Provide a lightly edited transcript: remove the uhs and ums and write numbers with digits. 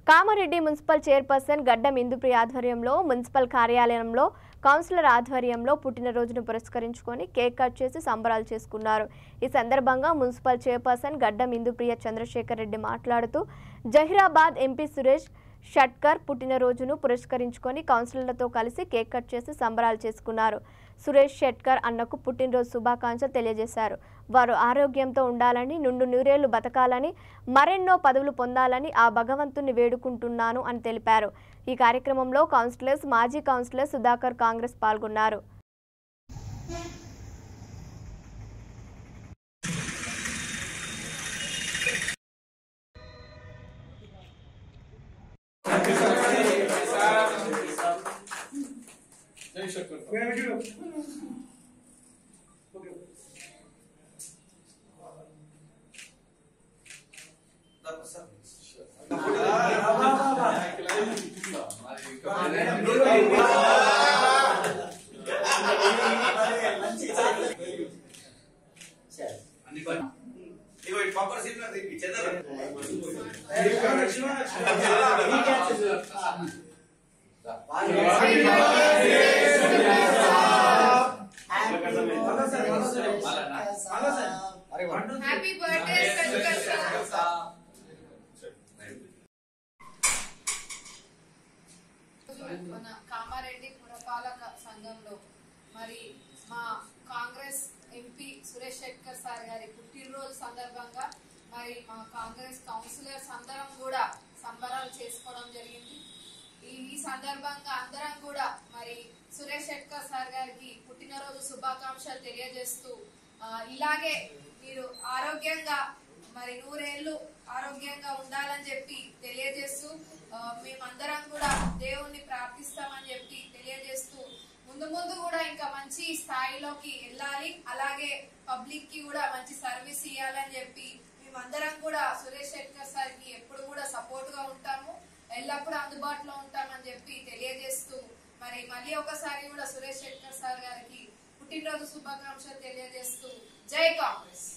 Kamareddy municipal chairperson గడ్డం ఇందుప్రియ ఆధ్వర్యంలో municipal కార్యాలయంలో కౌన్సిలర్ ఆధ్వర్యంలో పుట్టినరోజును పురస్కరించుకొని కేక్ కట్ చేసి సంబరాలు చేసుకున్నారు। ఈ సందర్భంగా మున్సిపల్ చైర్పర్సన్ గడ్డం ఇందుప్రియ చంద్రశేఖర్ రెడ్డి మాట్లాడుతూ జహీరాబాద్ ఎంపీ సురేష్ షట్కర్ పుట్టినరోజును పురస్కరించుకొని కౌన్సిలర్లతో కలిసి కేక్ కట్ చేసి సంబరాలు చేసుకున్నారు। సురేష్ షట్కర్ అన్నకు పుట్టినరోజు శుభాకాంక్షలు తెలియజేశారు। వారు ఆరోగ్యంతో ఉండాలని, నుండు నూరేళ్లు బతకాలని, మరెన్నో పదవులు పొందాలని ఆ భగవంతుని వేడుకుంటున్నాను అని తెలిపారు। ఈ కార్యక్రమంలో కౌన్సిలర్స్, మాజీ కౌన్సిలర్ సుధాకర్ కాంగ్రెస్ పాల్గొన్నారు। Happy birthday, మన కామారెడ్డి పురపాలక సంఘంలో మరి మా కాంగ్రెస్ ఎంపీ సురేష్ షట్కర్ సార్ గారి పుట్టినరోజు సందర్భంగా మరి మా కాంగ్రెస్ కౌన్సిలర్స్ అందరం కూడా సంబరాలు చేసుకోవడం జరిగింది। ఈ సందర్భంగా అందరం కూడా మరి సురేష్ షట్కర్ సార్ గారికి పుట్టినరోజు శుభాకాంక్షలు తెలియజేస్తూ ఇలాగే మీరు ఆరోగ్యంగా మరి 100 ఏళ్లు ఆరోగ్యంగా ఉండాలని చెప్పి తెలియజేస్తూ మేమందరం కూడా దేవుణ్ణి ప్రార్థిస్తామని చెప్పి తెలియజేస్తూ ముందు ముందు కూడా ఇంకా మంచి స్థాయిలోకి వెళ్ళాలి, అలాగే పబ్లిక్ కి కూడా మంచి సర్వీస్ ఇవ్వాలని చెప్పి మేమందరం కూడా సురేష్ షట్కర్ సార్ కి ఎప్పుడు కూడా సపోర్ట్ గా ఉంటాము, ఎల్లప్పుడూ అందుబాటులో ఉంటామని చెప్పి తెలియజేస్తూ మరి మళ్ళీ ఒకసారి కూడా సురేష్ షట్కర్ సార్ గారికి పుట్టినరోజు శుభాకాంక్షలు తెలియజేస్తూ జై కాంగ్రెస్।